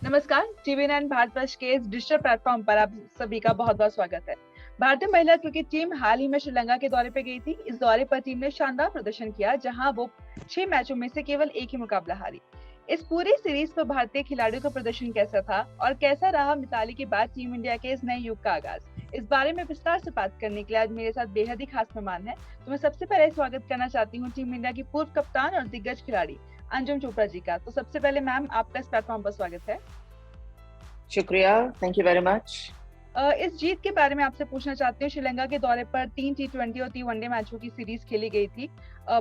नमस्कार, टीवी9 भारतवर्ष के इस डिजिटल प्लेटफॉर्म पर आप सभी का बहुत-बहुत स्वागत है। भारतीय महिला क्रिकेट टीम हाल ही में श्रीलंका के दौरे पे गई थी। इस दौरे पर टीम ने शानदार प्रदर्शन किया, जहां वो 6 मैचों में से केवल एक ही मुकाबला हारी। इस पूरी सीरीज पर भारतीय खिलाड़ियों का प्रदर्शन कैसा था और कैसा रहा मिताली के बाद टीम इंडिया के इस नए युग का आगाज? इस बारे में विस्तार से बात करने के लिए आज मेरे साथ बेहद ही खास मेहमान हैं। तो मैं सबसे पहले स्वागत करना चाहती हूँ टीम इंडिया की पूर्व कप्तान और दिग्गज खिलाड़ी अंजुम चोपड़ा जी का। तो सबसे पहले मैम, आपका इस प्लेटफॉर्म पर स्वागत है। शुक्रिया, थैंक यू वेरी मच। इस जीत के बारे में आपसे पूछना चाहती हूँ। श्रीलंका के दौरे पर 3 टी20 और 3 वनडे मैचों की सीरीज खेली गई थी।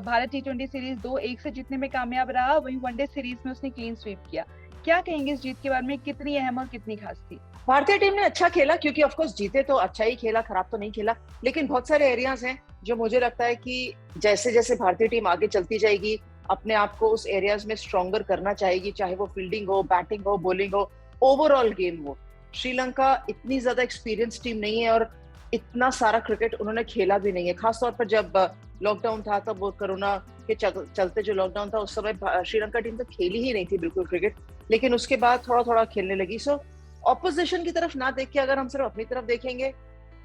भारत टी20 सीरीज 2-1 से जीतने में कामयाब रहा, वहीं वनडे सीरीज में उसने क्लीन स्वीप किया। क्या कहेंगे इस जीत के बारे में, कितनी अहम और कितनी खास थी? भारतीय टीम ने अच्छा खेला क्योंकि ऑफ कोर्स जीते तो अच्छा ही खेला, खराब तो नहीं खेला। लेकिन बहुत सारे एरियाज हैं जो मुझे लगता है कि जैसे जैसे भारतीय टीम आगे चलती जाएगी, अपने आप को उस एरियाज में स्ट्रॉन्गर करना चाहेगी, चाहे वो फील्डिंग हो, बैटिंग हो, बॉलिंग हो, ओवरऑल गेम हो। श्रीलंका इतनी ज्यादा एक्सपीरियंस टीम नहीं है और इतना सारा क्रिकेट उन्होंने खेला भी नहीं है। खासतौर पर जब लॉकडाउन था, तब वो कोरोना के चलते जो लॉकडाउन था, उस समय श्रीलंका टीम तो खेली ही नहीं थी बिल्कुल क्रिकेट। लेकिन उसके बाद थोड़ा थोड़ा खेलने लगी। सो ऑपोजिशन की तरफ ना देख के अगर हम सिर्फ अपनी तरफ देखेंगे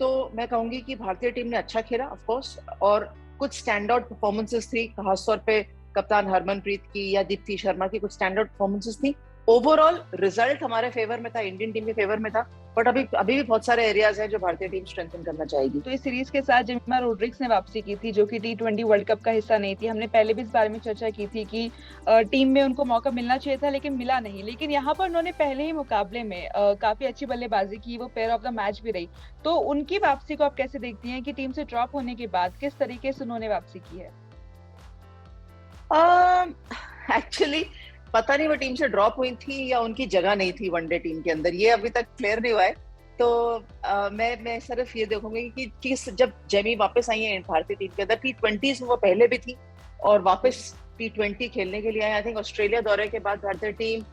तो मैं कहूंगी कि भारतीय टीम ने अच्छा खेला ऑफ कोर्स, और कुछ स्टैंड आउट परफॉर्मेंसेस थी, खासतौर पे कप्तान हरमनप्रीत की या दीप्ति शर्मा की कुछ स्टैंड आउट परफॉर्मेंसेस थी। ओवरऑल रिजल्ट हमारे फेवर में था, इंडियन टीम के फेवर में था, बट अभी भी बहुत सारे एरियाज हैं जो भारतीय टीम स्ट्रेंथन करना चाहेगी। तो इस सीरीज के साथ जेमिमा रोड्रिग्स ने वापसी की थी, जो कि टी20 वर्ल्ड कप का हिस्सा नहीं थी। हमने पहले भी इस बारे में चर्चा की थी कि टीम में उनको मौका मिलना चाहिए था, लेकिन मिला नहीं। लेकिन यहाँ पर उन्होंने पहले ही मुकाबले में काफी अच्छी बल्लेबाजी की, वो प्लेयर ऑफ द मैच भी रही। तो उनकी वापसी को आप कैसे देखती हैं कि टीम से ड्रॉप होने के बाद किस तरीके से उन्होंने वापसी की है? एक्चुअली पता नहीं वो टीम से ड्रॉप हुई थी या उनकी जगह नहीं थी वनडे टीम के अंदर, ये अभी तक क्लियर नहीं हुआ है। तो मैं सिर्फ ये देखूंगी कि जब जेमी वापस आई है भारतीय टीम के अंदर, टी20 में वो पहले भी थी और वापस टी20 खेलने के लिए आई। आई थिंक ऑस्ट्रेलिया दौरे के बाद भारतीय टीम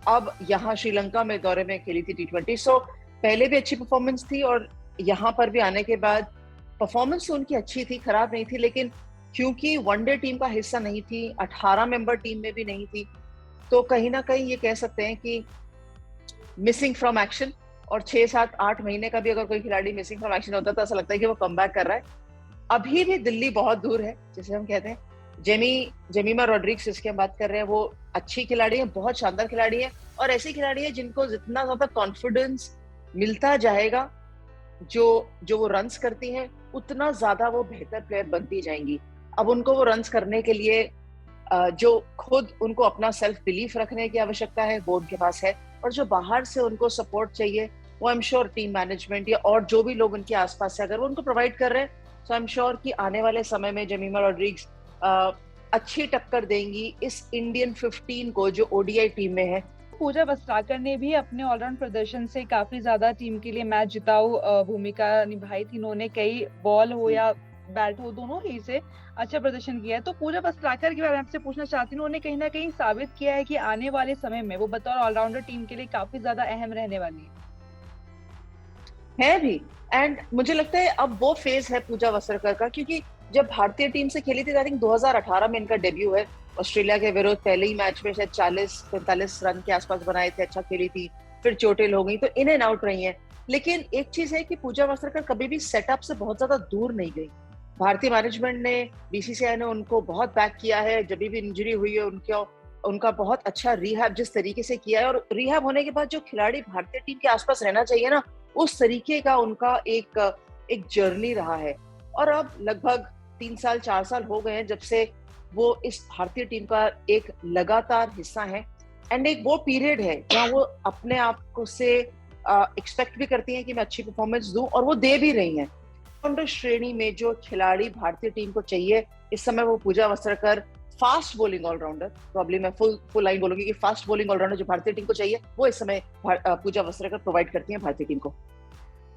अब यहाँ श्रीलंका में दौरे में खेली थी टी20। सो पहले भी अच्छी परफॉर्मेंस थी और यहाँ पर भी आने के बाद परफॉर्मेंस तो उनकी अच्छी थी, खराब नहीं थी। लेकिन क्योंकि वनडे टीम का हिस्सा नहीं थी, 18 मेंबर टीम में भी नहीं थी, तो कहीं ना कहीं ये कह सकते हैं कि मिसिंग फ्रॉम एक्शन। और 6-7-8 महीने का भी अगर कोई खिलाड़ी मिसिंग फ्रॉम एक्शन होता है तो ऐसा लगता है कि वो कमबैक कर रहा है। अभी भी दिल्ली बहुत दूर है, जिसे हम कहते हैं। जेमिमा रोड्रिग्स जिसकी हम बात कर रहे हैं, वो अच्छी खिलाड़ी है, बहुत शानदार खिलाड़ी है, और ऐसी खिलाड़ी है जिनको जितना ज्यादा कॉन्फिडेंस मिलता जाएगा, जो वो रन्स करती हैं, उतना ज्यादा वो बेहतर प्लेयर बनती जाएंगी। अब उनको वो रन्स करने के लिए जो खुद उनको अपना सेल्फ बिलीफ रखने की आवश्यकता है, वो उनके पास है। और जो बाहर से उनको सपोर्ट चाहिए, वो I am sure team management या और जो भी लोग उनके आसपास है, अगर वो उनको प्रोवाइड कर रहे हैं, तो आई एम श्योर कि आने वाले समय में जेमिमा रोड्रिग्स अच्छी टक्कर देंगी इस इंडियन 15 को जो ओडीआई टीम में है। पूजा वस्त्राकर ने भी अपने ऑलराउंड प्रदर्शन से काफी ज्यादा टीम के लिए मैच जिताऊ भूमिका निभाई थी। उन्होंने कई बॉल हो या बैट हो, दोनों ही से अच्छा प्रदर्शन किया है। तो पूजा वस्त्राकर के बारे में आपसे पूछना चाहती हूँ, उन्होंने कहीं ना कहीं साबित किया है कि आने वाले समय में वो बतौर ऑलराउंडर टीम के लिए काफी ज्यादा अहम रहने वाली है भी। एंड मुझे लगता है अब वो फेज है पूजा वस्त्रकर का, क्योंकि जब भारतीय टीम से खेली थी, आई थिंक 2018 में इनका डेब्यू है ऑस्ट्रेलिया के विरुद्ध। पहले ही मैच में शायद 40-45 रन के आसपास बनाए थे, अच्छा खेली थी, फिर चोटिल हो गई, तो इन एंड आउट रही है। लेकिन एक चीज है कि पूजा वस्त्रकर कभी भी सेटअप से बहुत ज्यादा दूर नहीं गई। भारतीय मैनेजमेंट ने, बीसीसीआई ने उनको बहुत बैक किया है। जब भी इंजरी हुई है उनका बहुत अच्छा रिहैब जिस तरीके से किया है, और रिहैब होने के बाद जो खिलाड़ी भारतीय टीम के आसपास रहना चाहिए ना, उस तरीके का उनका एक जर्नी रहा है। और अब लगभग 3-4 साल हो गए हैं जब से वो इस भारतीय टीम का एक लगातार हिस्सा है। एंड एक वो पीरियड है जहाँ वो अपने आप को से एक्सपेक्ट भी करती हैं कि मैं अच्छी परफॉर्मेंस दूं, और वो दे भी रही हैं। ऑलराउंडर श्रेणी में जो खिलाड़ी भारतीय टीम को चाहिए इस समय, वो Pooja Vastrakar fast bowling allrounder, problem मैं फुल लाइन बोलूंगी कि फास्ट बॉलिंग ऑलराउंडर जो भारतीय टीम को चाहिए, वो इस समय पूजा वस्त्रकर प्रोवाइड करती हैं भारतीय टीम को।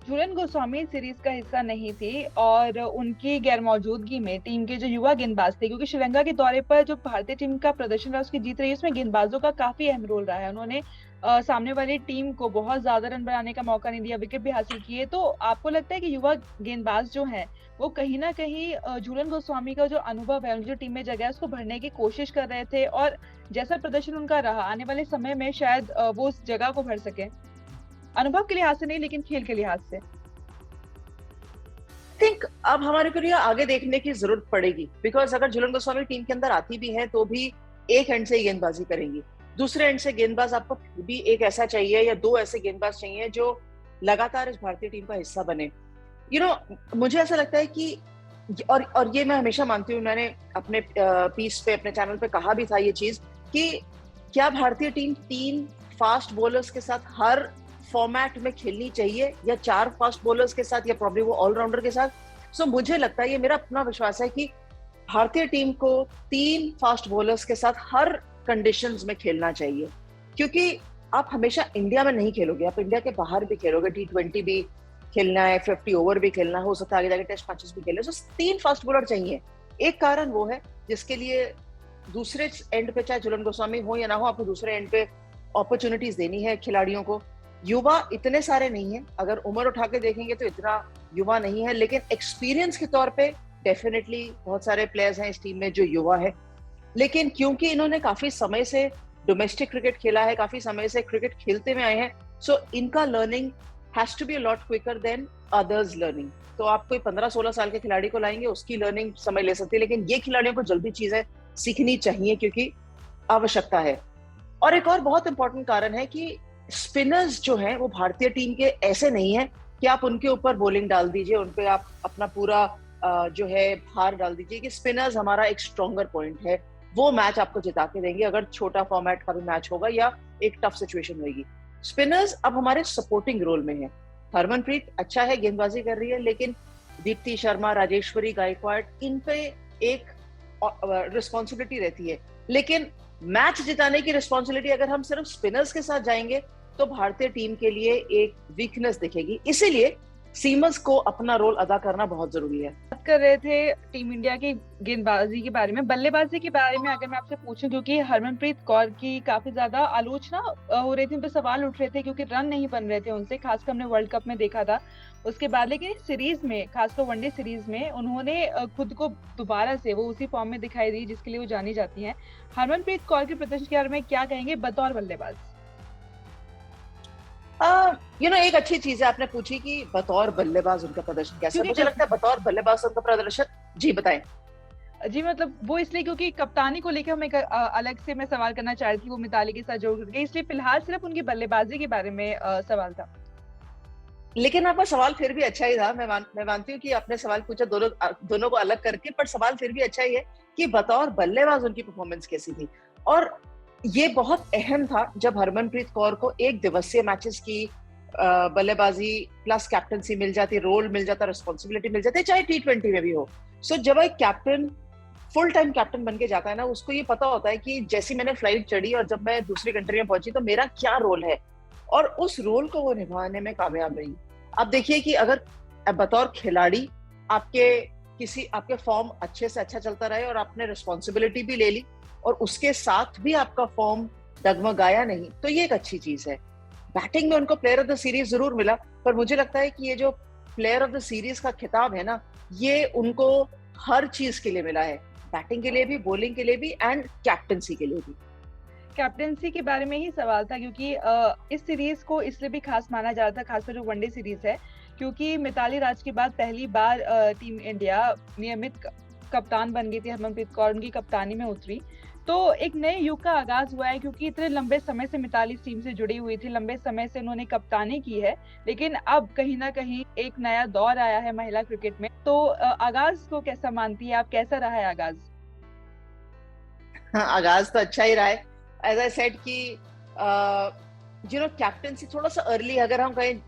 झूलन गोस्वामी सीरीज का हिस्सा नहीं थी और उनकी गैर मौजूदगी में टीम के जो युवा गेंदबाज थे, क्योंकि श्रीलंका के दौरे पर जो भारतीय टीम का प्रदर्शन रहा उसकी जीत रही है, उसमें गेंदबाजों का काफी अहम रोल रहा है। उन्होंने सामने वाली टीम को बहुत ज्यादा रन बनाने का मौका नहीं दिया, विकेट भी हासिल किए। तो आपको लगता है कि युवा गेंदबाज जो हैं वो कहीं ना कहीं झूलन गोस्वामी का जो अनुभव है, उनकी जो टीम में जगह है, उसको भरने की कोशिश कर रहे थे, और जैसा प्रदर्शन उनका रहा आने वाले समय में शायद वो उस जगह को भर सके, अनुभव के लिहाज से नहीं लेकिन खेल के लिहाज से। थिंक अब हमारे को ये आगे देखने की जरूरत पड़ेगी, बिकॉज अगर झूलन गोस्वामी टीम के अंदर आती भी है तो भी एक एंड से ही गेंदबाजी करेंगी, दूसरे एंड से गेंदबाज आपको भी एक ऐसा चाहिए या दो ऐसे गेंदबाज चाहिए जो लगातार इस भारतीय टीम का हिस्सा बने। मुझे ऐसा लगता है कि और ये मैं हमेशा मानती हूँ, मैंने अपने पीस पे अपने चैनल पे कहा भी था ये चीज कि क्या भारतीय टीम 3 फास्ट बॉलर्स के साथ हर फॉर्मेट में खेलनी चाहिए या 4 फास्ट बॉलर्स के साथ या प्रॉब्ली वो ऑलराउंडर के साथ। सो मुझे लगता है, ये मेरा अपना विश्वास है कि भारतीय टीम को 3 फास्ट बॉलर्स के साथ हर कंडीशंस में खेलना चाहिए, क्योंकि आप हमेशा इंडिया में नहीं खेलोगे, आप इंडिया के बाहर भी खेलोगे, T20 भी खेलना है, 50 ओवर भी खेलना हो सकता है, आगे जाके टेस्ट मैचेस भी खेलने। सो 3 फास्ट बॉलर चाहिए। एक कारण वो है जिसके लिए दूसरे एंड पे चाहे झूलन गोस्वामी हो या ना हो, आपको दूसरे एंड पे अपॉर्चुनिटीज देनी है खिलाड़ियों को। युवा इतने सारे नहीं है, अगर उम्र उठा के देखेंगे तो इतना युवा नहीं है, लेकिन एक्सपीरियंस के तौर पे डेफिनेटली बहुत सारे प्लेयर्स हैं इस टीम में जो युवा है। लेकिन क्योंकि इन्होंने काफी समय से डोमेस्टिक क्रिकेट खेला है, काफी समय से क्रिकेट खेलते में आए हैं, सो इनका learning has to be a lot quicker than others learning. तो आप कोई 15-16 साल के खिलाड़ी को लाएंगे, उसकी लर्निंग समय ले सकती है, लेकिन ये खिलाड़ियों को जल्दी चीजें सीखनी चाहिए क्योंकि आवश्यकता है। और एक और बहुत इंपॉर्टेंट कारण है कि स्पिनर्स जो हैं वो भारतीय टीम के ऐसे नहीं है कि आप उनके ऊपर बॉलिंग डाल दीजिए, उन पे आप अपना पूरा जो है भार डाल दीजिए, कि स्पिनर्स हमारा एक स्ट्रॉन्गर पॉइंट है, वो मैच आपको जिता के देंगे अगर छोटा फॉर्मेट का भी मैच होगा या एक टफ सिचुएशन होगी। स्पिनर्स अब हमारे सपोर्टिंग रोल में है। हरमनप्रीत अच्छा है, गेंदबाजी कर रही है, लेकिन दीप्ति शर्मा, राजेश्वरी गायकवाड़, इन पे एक रिस्पॉन्सिबिलिटी रहती है। लेकिन मैच जिताने की रिस्पॉन्सिबिलिटी अगर हम सिर्फ स्पिनर्स के साथ जाएंगे तो भारतीय टीम के लिए एक वीकनेस दिखेगी। इसीलिए सीमर्स को अपना रोल अदा करना बहुत जरूरी है। बात कर रहे थे टीम इंडिया की गेंदबाजी के बारे में, बल्लेबाजी के बारे में अगर मैं आपसे पूछूं, क्योंकि हरमनप्रीत कौर की काफी ज्यादा आलोचना हो रही थी, उन पे सवाल उठ रहे थे क्योंकि रन नहीं बन रहे थे उनसे, खासकर हमने वर्ल्ड कप में देखा था उसके बाद। लेकिन सीरीज में, खासकर वनडे सीरीज में, उन्होंने खुद को दोबारा से वो उसी फॉर्म में दिखाई दी जिसके लिए वो जानी जाती है। हरमनप्रीत कौर के प्रदर्शन के बारे में क्या कहेंगे बतौर बल्लेबाज? एक अच्छी चीज है आपने पूछी कि बतौर बल्लेबाज उनका प्रदर्शन कैसा है। मुझे लगता है बतौर बल्लेबाज उनका प्रदर्शन, जी बताएं। जी मतलब वो इसलिए क्योंकि कप्तानी को लेकर हम एक अलग से मैं सवाल करना चाह रही थी, वो मिताली के साथ जोड़ करके, इसलिए फिलहाल सिर्फ उनकी बल्लेबाजी के बारे में सवाल था। लेकिन आपका सवाल फिर भी अच्छा ही था। मैं मानती हूँ कि आपने सवाल पूछा दोनों को अलग करके, पर सवाल फिर भी अच्छा ही है कि बतौर बल्लेबाज उनकी परफॉर्मेंस कैसी थी। और ये बहुत अहम था जब हरमनप्रीत कौर को एक दिवसीय मैचेस की बल्लेबाजी प्लस कैप्टनसी मिल जाती, रोल मिल जाता, रिस्पॉन्सिबिलिटी मिल जाती, चाहे T20 में भी हो। सो जब एक कैप्टन फुल टाइम कैप्टन बन के जाता है ना, उसको ये पता होता है कि जैसी मैंने फ्लाइट चढ़ी और जब मैं दूसरी कंट्री में पहुंची तो मेरा क्या रोल है, और उस रोल को वो निभाने में कामयाब रही। अब देखिए कि अगर बतौर खिलाड़ी आपके फॉर्म अच्छे से अच्छा चलता रहे और आपने रिस्पॉन्सिबिलिटी भी ले ली और उसके साथ भी आपका फॉर्म डगमगाया नहीं, तो ये एक अच्छी चीज है। बैटिंग में उनको प्लेयर ऑफ द सीरीज जरूर मिला, पर मुझे लगता है कि ये जो प्लेयर ऑफ द सीरीज का खिताब है ना, ये उनको हर चीज के लिए मिला है, बैटिंग के लिए भी, बॉलिंग के लिए भी एंड कैप्टनसी के लिए भी। कैप्टनसी के बारे में ही सवाल था, क्योंकि इस सीरीज को इसलिए भी खास माना जा रहा था, खासकर जो वनडे सीरीज है, क्योंकि मिताली राज के बाद पहली बार टीम इंडिया नियमित कप्तान बन गई थी। हरमनप्रीत कौर उनकी कप्तानी में उतरी, तो एक नए युग का आगाज हुआ है, क्योंकि इतने लंबे समय से मिताली टीम से जुड़ी हुई थी, लंबे समय से उन्होंने कप्तानी की है, लेकिन अब कहीं ना कहीं एक नया दौर आया है महिला क्रिकेट में। तो आगाज को कैसा मानती है आप, कैसा रहा है आगाज? हाँ, आगाज तो अच्छा ही रहा है। एज आई सेड कि कैप्टनसी थोड़ा सा अर्ली, अगर हम कहें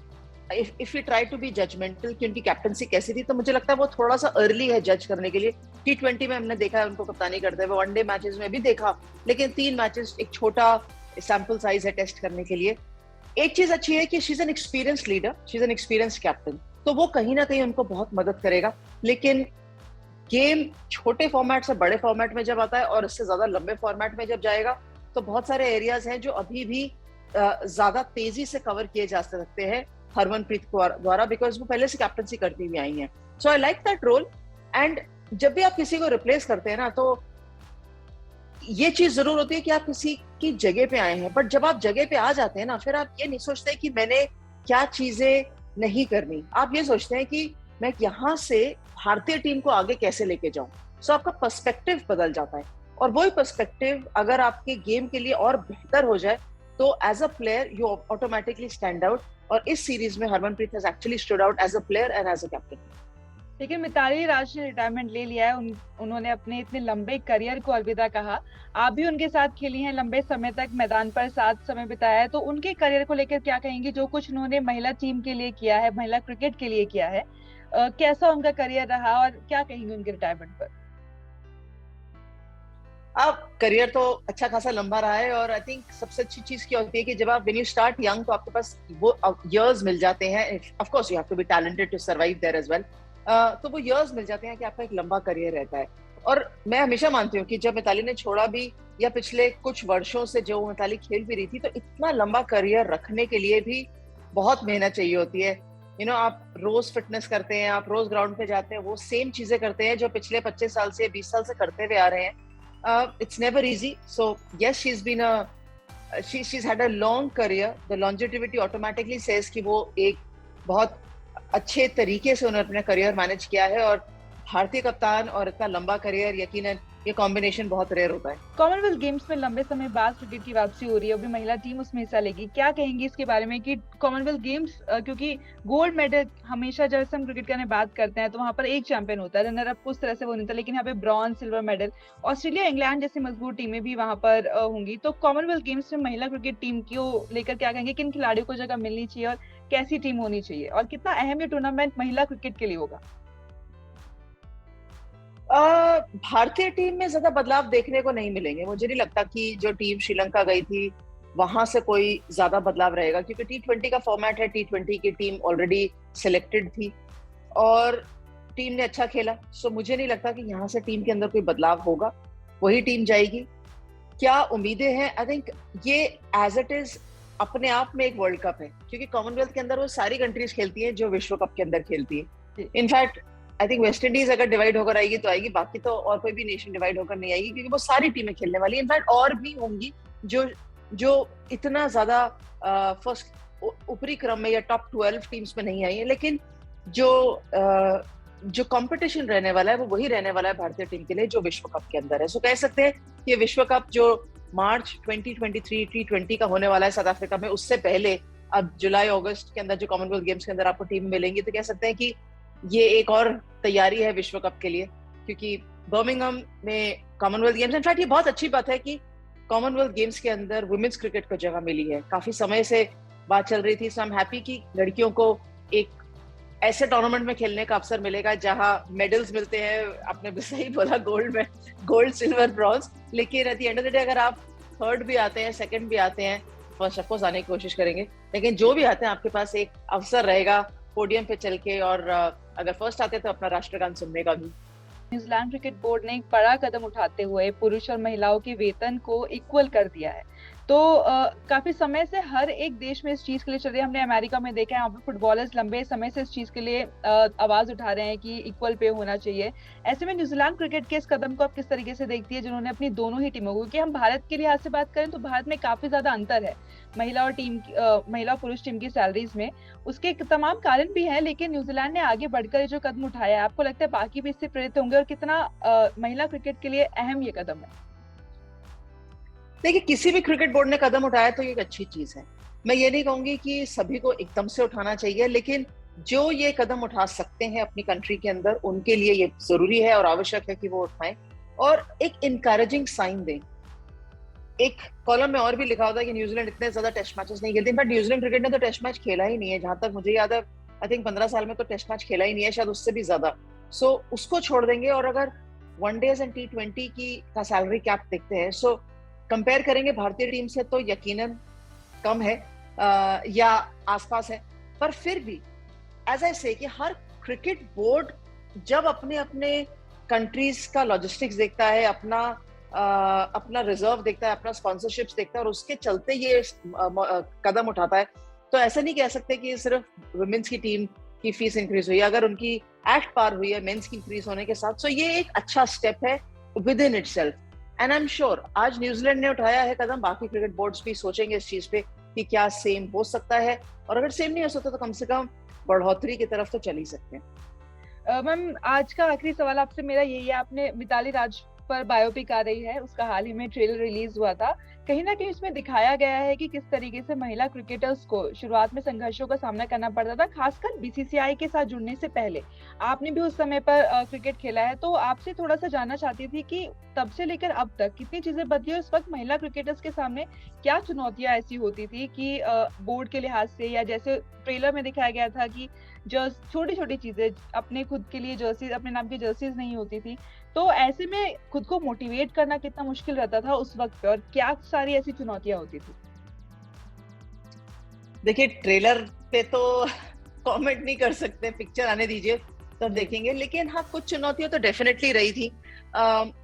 if you try to be judgmental कि उनकी कैप्टनसी कैसी थी, तो मुझे लगता है वो थोड़ा सा अर्ली है जज करने के लिए। T20 में हमने देखा है उनको कप्तानी करते हुए, वनडे मैचेस में भी देखा, लेकिन 3 मैचेस एक छोटा सैंपल साइज है टेस्ट करने के लिए। एक चीज अच्छी है कि she is an experience leader, she is an experience captain, तो वो कहीं ना कहीं उनको बहुत मदद करेगा। लेकिन गेम छोटे फॉर्मेट से बड़े फॉर्मेट में जब आता है और इससे ज्यादा लंबे फॉर्मेट में जब जाएगा, तो बहुत सारे एरियाज हैं जो अभी भी ज्यादा तेजी से कवर किए जा सकते हैं हरमनप्रीत कौर द्वारा, बिकॉज वो पहले से कैप्टनसी करती हुई आई हैं। So I like that role. And जब भी आप किसी को रिप्लेस करते हैं ना, तो ये चीज जरूर होती है कि आप किसी की जगह पे आए हैं, बट जब आप जगह पे आ जाते हैं ना, फिर आप ये नहीं सोचते कि मैंने क्या चीजें नहीं करनी, आप ये सोचते हैं कि मैं यहाँ से भारतीय टीम को आगे कैसे लेके जाऊं। सो आपका पर्सपेक्टिव बदल जाता है, और वही पर्सपेक्टिव अगर आपके गेम के लिए और बेहतर हो जाए, तो as a player you automatically stand out. और इस सीरीज में Harmanpreet has actually stood out as a player and as a captain. लेकिन मिताली राज ने रिटायरमेंट ले लिया है, उन्होंने अपने इतने लंबे करियर को अलविदा कहा। आप भी उनके साथ खेली हैं, लंबे समय तक मैदान पर साथ समय बिताया है, तो उनके करियर को लेकर क्या कहेंगी? जो कुछ उन्होंने महिला टीम के लिए किया है, महिला क्रिकेट के लिए किया है, कैसा उनका करियर रहा और क्या कहेंगे उनके रिटायरमेंट पर? अब करियर तो अच्छा खासा लंबा रहा है, और आई थिंक सबसे अच्छी चीज क्या होती है कि जब आप व्हेन यू स्टार्ट यंग, तो आपके पास वो इयर्स मिल जाते हैं। Of course you have to be talented to survive there as well. तो वो इयर्स मिल जाते हैं कि आपका एक लंबा करियर रहता है। और मैं हमेशा मानती हूँ कि जब मिताली ने छोड़ा भी, या पिछले कुछ वर्षों से जो मिताली खेल भी रही थी, तो इतना लंबा करियर रखने के लिए भी बहुत मेहनत चाहिए होती है। आप रोज फिटनेस करते हैं, आप रोज ग्राउंड पे जाते हैं, वो सेम चीजें करते हैं जो पिछले 25 साल से 20 साल से करते हुए आ रहे हैं। It's never easy. So yes, she's had a long career. The longevity automatically says कि वो एक बहुत अच्छे तरीके से उन्होंने अपना करियर मैनेज किया है, और भारतीय कप्तान और इतना लंबा करियर, यकीनन ये कॉम्बिनेशन बहुत रेयर होता है। कॉमनवेल्थ गेम्स में लंबे समय बाद क्रिकेट की वापसी हो रही है, अभी महिला टीम उसमें हिस्सा लेगी। क्या कहेंगी इसके बारे में कि कॉमनवेल्थ गेम्स, क्योंकि गोल्ड मेडल हमेशा जब हम क्रिकेट की बात करते हैं तो वहां पर एक चैंपियन होता है, रनर अप उस तरह से वो नहीं था, लेकिन यहाँ पे bronze, silver medal, Australia, England जैसी मजबूत टीमें भी वहां पर होंगी। तो कॉमनवेल्थ गेम्स में महिला क्रिकेट टीम को लेकर क्या कहेंगे? किन खिलाड़ियों को जगह मिलनी चाहिए और कैसी टीम होनी चाहिए, और कितना अहम ये टूर्नामेंट महिला क्रिकेट के लिए होगा? भारतीय टीम में ज्यादा बदलाव देखने को नहीं मिलेंगे। मुझे नहीं लगता कि जो टीम श्रीलंका गई थी वहां से कोई ज्यादा बदलाव रहेगा, क्योंकि T20 का फॉर्मेट है, T20 की टीम ऑलरेडी सिलेक्टेड थी और टीम ने अच्छा खेला। सो मुझे नहीं लगता कि यहाँ से टीम के अंदर कोई बदलाव होगा, वही टीम जाएगी। क्या उम्मीदें हैं? आई थिंक ये एज इट इज अपने आप में एक वर्ल्ड कप है, क्योंकि कॉमनवेल्थ के अंदर वो सारी कंट्रीज खेलती हैं जो विश्व कप के अंदर खेलती है। In fact I think West Indies अगर डिवाइड होकर आएगी तो आएगी, बाकी तो और कोई भी नेशन डिवाइड होकर नहीं आएगी, क्योंकि वो सारी टीमें खेलने वाली है। इनफैक्ट और भी होंगी जो इतना ज्यादा फर्स्ट ऊपरी क्रम में या टॉप 12 टीम्स में नहीं आई है, लेकिन जो कंपटीशन रहने वाला है वो वही रहने वाला है भारतीय टीम के लिए जो विश्व कप के अंदर है। सो कह सकते हैं कि विश्व कप जो मार्च 2023 T20 का होने वाला है साउथ अफ्रीका में, उससे पहले अब जुलाई अगस्त के अंदर जो कॉमनवेल्थ गेम्स के अंदर आपको टीम मिलेंगी, तो कह सकते हैं कि ये एक और तैयारी है विश्व कप के लिए, क्योंकि बर्मिंघम में कॉमनवेल्थ गेम्स, इनफैक्ट ये बहुत अच्छी बात है कि कॉमनवेल्थ गेम्स के अंदर वुमेन्स क्रिकेट को जगह मिली है। काफी समय से बात चल रही थी, सो आई एम हैप्पी कि लड़कियों को एक ऐसे टूर्नामेंट में खेलने का अवसर मिलेगा जहां मेडल्स मिलते हैं। आपने भी सही बोला, गोल्ड सिल्वर ब्रॉन्ज, लेकिन at the end of the day अगर आप थर्ड भी आते हैं, सेकंड भी आते हैं, फर्स्ट ऑफ कोर्स आने की कोशिश करेंगे, लेकिन जो भी आते हैं आपके पास एक अवसर रहेगा पोडियम पे चल के, और अगर फर्स्ट आते तो अपना राष्ट्रगान सुनने का भी। न्यूजीलैंड क्रिकेट बोर्ड ने एक बड़ा कदम उठाते हुए पुरुष और महिलाओं के वेतन को इक्वल कर दिया है। तो काफी समय से हर एक देश में इस चीज के लिए चल रही है। हमने अमेरिका में देखा है, यहाँ पे फुटबॉलर्स लंबे समय से इस चीज के लिए आवाज उठा रहे हैं कि इक्वल पे होना चाहिए। ऐसे में न्यूजीलैंड क्रिकेट के इस कदम को आप किस तरीके से देखती है, जिन्होंने अपनी दोनों ही टीमों को, कि हम भारत के लिहाज से बात करें तो भारत में काफी ज्यादा अंतर है महिला और पुरुष टीम की सैलरीज में। उसके तमाम कारण भी हैं, लेकिन न्यूजीलैंड ने आगे बढ़कर जो कदम उठाया है, आपको लगता है बाकी भी इससे प्रेरित होंगे, और कितना महिला क्रिकेट के लिए अहम ये कदम है? देखिए, किसी भी क्रिकेट बोर्ड ने कदम उठाया तो ये एक अच्छी चीज है। मैं ये नहीं कहूंगी कि सभी को एकदम से उठाना चाहिए, लेकिन जो ये कदम उठा सकते हैं अपनी कंट्री के अंदर, उनके लिए ये जरूरी है और आवश्यक है कि वो उठाएं और एक इनकरेजिंग साइन दें। एक कॉलम में और भी लिखा होता है कि न्यूजीलैंड इतने ज्यादा टेस्ट मैचेस नहीं खेलती। इनफैक्ट न्यूजीलैंड क्रिकेट ने तो टेस्ट मैच खेला ही नहीं है, जहां तक मुझे याद है। आई थिंक 15 साल में तो टेस्ट मैच खेला ही नहीं है, शायद उससे भी ज्यादा। सो उसको छोड़ देंगे, और अगर वनडेज एंड T20 की का सैलरी कैप देखते हैं, सो कंपेयर करेंगे भारतीय टीम से, तो यकीनन कम है। या आसपास है, पर फिर भी एज आई से कि हर क्रिकेट बोर्ड जब अपने अपने कंट्रीज का लॉजिस्टिक्स देखता है, अपना रिजर्व देखता है, अपना स्पॉन्सरशिप्स देखता है और उसके चलते ये कदम उठाता है, तो ऐसा नहीं कह सकते कि सिर्फ वुमेन्स की टीम की फीस इंक्रीज हुई है। अगर उनकी एक्ट पार हुई है मेंस की इंक्रीज होने के साथ, सो ये एक अच्छा स्टेप है with in itself. And I am sure आज न्यूजीलैंड ने उठाया है कदम, बाकी क्रिकेट बोर्ड्स भी सोचेंगे इस चीज पे कि क्या सेम हो सकता है, और अगर सेम नहीं हो सकता तो कम से कम बढ़ोतरी की तरफ तो चल ही सकते हैं। मैम आज का आखिरी सवाल आपसे मेरा यही है, आपने मिताली राज पर बायोपिक आ रही है, उसका हाल ही में ट्रेलर रिलीज हुआ था, कहीं ना कहीं उसमें दिखाया गया है कि किस तरीके से महिला क्रिकेटर्स को शुरुआत में संघर्षों का सामना करना पड़ता था, खासकर बीसीसीआई के साथ जुड़ने से पहले। आपने भी उस समय पर क्रिकेट खेला है, तो आपसे थोड़ा सा जानना चाहती थी कि तब से लेकर अब तक कितनी चीजें बदली और इस वक्त महिला क्रिकेटर्स के सामने क्या चुनौतियां ऐसी होती थी कि बोर्ड के लिहाज से, या जैसे ट्रेलर में दिखाया गया था कि छोटी छोटी चीजें, अपने खुद के लिए जर्सी, अपने नाम की जर्सीज नहीं होती थी, तो ऐसे में खुद को मोटिवेट करना कितना मुश्किल रहता था उस वक्त पे, और क्या सारी ऐसी चुनौतियां होती थी? देखिए ट्रेलर पे तो कमेंट नहीं कर सकते, पिक्चर आने दीजिए तब देखेंगे, लेकिन हाँ कुछ चुनौतियां तो डेफिनेटली रही थी।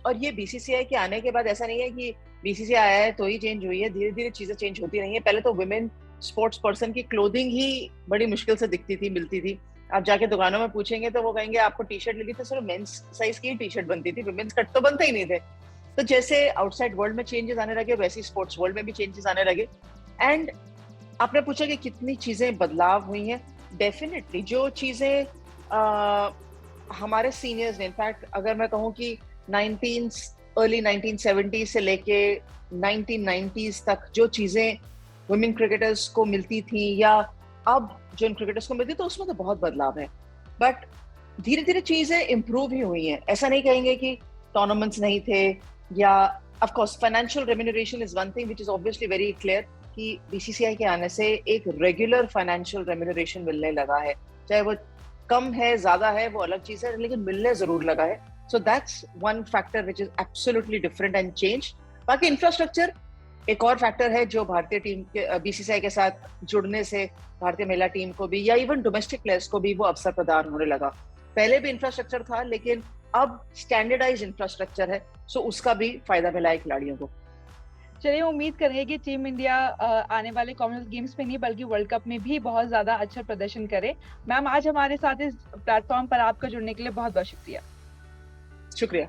और ये बीसीसीआई के आने के बाद ऐसा नहीं है कि बीसीसीआई आया है तो ही चेंज हुई है, धीरे धीरे चीजें चेंज होती रही है। पहले तो वुमेन स्पोर्ट्स पर्सन की क्लोथिंग ही बड़ी मुश्किल से दिखती थी, मिलती थी। आप जाके दुकानों में पूछेंगे तो वो कहेंगे आपको टी शर्ट लेनी, तो सिर्फ मेंस साइज की टी शर्ट बनती थी, वुमेन्स कट तो बनते ही नहीं थे। तो जैसे आउटसाइड वर्ल्ड में चेंजेस आने लगे, वैसे स्पोर्ट्स वर्ल्ड में भी चेंजेस आने लगे। एंड आपने पूछा कि कितनी चीजें बदलाव हुई हैं, डेफिनेटली जो चीजें हमारे सीनियर्स ने, इनफैक्ट अगर मैं कहूँ कि अर्ली 1970 से लेके 1990s तक जो चीजें वुमेन क्रिकेटर्स को मिलती थी या अब जो इन क्रिकेटर्स को मिलती, तो उसमें तो बहुत बदलाव है। बट धीरे धीरे चीजें इंप्रूव ही हुई हैं, ऐसा नहीं कहेंगे कि टूर्नामेंट्स नहीं थे, या of course financial remuneration is one thing which is obviously very clear कि बीसीसीआई के आने से एक रेगुलर फाइनेंशियल रेम्यूनरेशन मिलने लगा है, चाहे वो कम है ज्यादा है वो अलग चीज है, लेकिन मिलने जरूर लगा है। So that's one factor which is absolutely different and change. बाकी इंफ्रास्ट्रक्चर एक और फैक्टर है जो भारतीय टीम के बीसीसीआई के साथ जुड़ने से भारतीय महिला टीम को भी या इवन डोमेस्टिक प्लेयर्स को भी वो अवसर प्रदान होने लगा। पहले भी इंफ्रास्ट्रक्चर था, लेकिन अब स्टैंडर्डाइज इंफ्रास्ट्रक्चर है, सो उसका भी फायदा मिला है खिलाड़ियों को। चलिए उम्मीद करेंगे कि टीम इंडिया आने वाले कॉमनवेल्थ गेम्स में नहीं बल्कि वर्ल्ड कप में भी बहुत ज्यादा अच्छा प्रदर्शन करे। मैम आज हमारे साथ इस प्लेटफॉर्म पर आपका जुड़ने के लिए बहुत बहुत शुक्रिया। शुक्रिया।